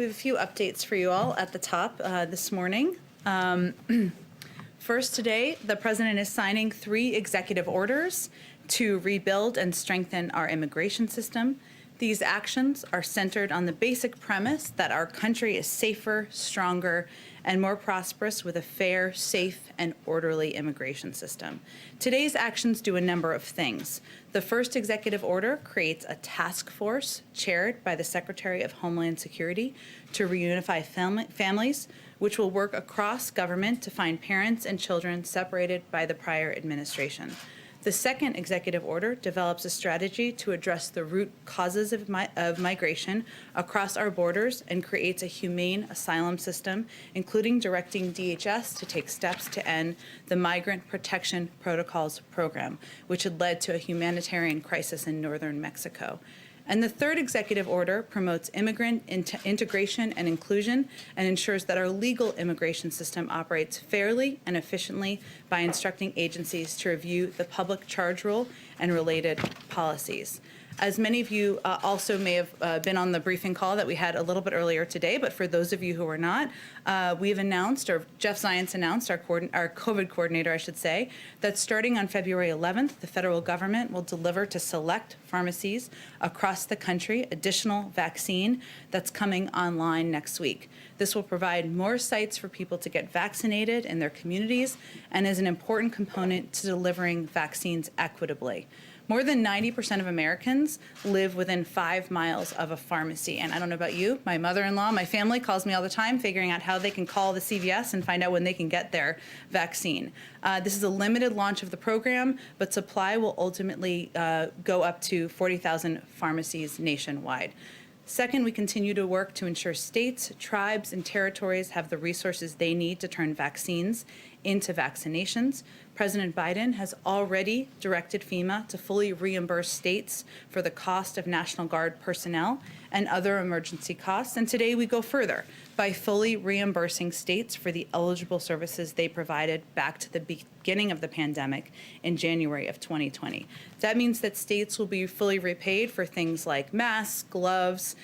We have a few updates for you all at the top this morning. First, today, the President is signing 3 executive orders to rebuild and strengthen our immigration system. These actions are centered on the basic premise that our country is safer, stronger, and more prosperous with a fair, safe, and orderly immigration system. Today's actions do a number of things. The first executive order creates a task force chaired by the Secretary of Homeland Security to reunify families, which will work across government to find parents and children separated by the prior administration. The second executive order develops a strategy to address the root causes of migration across our borders and creates a humane asylum system, including directing DHS to take steps to end the Migrant Protection Protocols program, which had led to a humanitarian crisis in northern Mexico. And the third executive order promotes immigrant integration and inclusion and ensures that our legal immigration system operates fairly and efficiently by instructing agencies to review the public charge rule and related policies. As many of you also may have been on the briefing call that we had a little bit earlier today, but for those of you who are not, we've announced, or Jeff Zients announced, our COVID coordinator, I should say, that starting on February 11th, the federal government will deliver to select pharmacies across the country additional vaccine that's coming online next week. This will provide more sites for people to get vaccinated in their communities and is an important component to delivering vaccines equitably. More than 90% of Americans live within 5 miles of a pharmacy. And I don't know about you, my mother-in-law, my family calls me all the time figuring out how they can call the CVS and find out when they can get their vaccine. This is a limited launch of the program, but supply will ultimately go up to 40,000 pharmacies nationwide. Second, we continue to work to ensure states, tribes, and territories have the resources they need to turn vaccines into vaccinations. President Biden has already directed FEMA to fully reimburse states for the cost of National Guard personnel and other emergency costs. And today we go further by fully reimbursing states for the eligible services they provided back to the beginning of the pandemic in January of 2020. That means that states will be fully repaid for things like masks, gloves,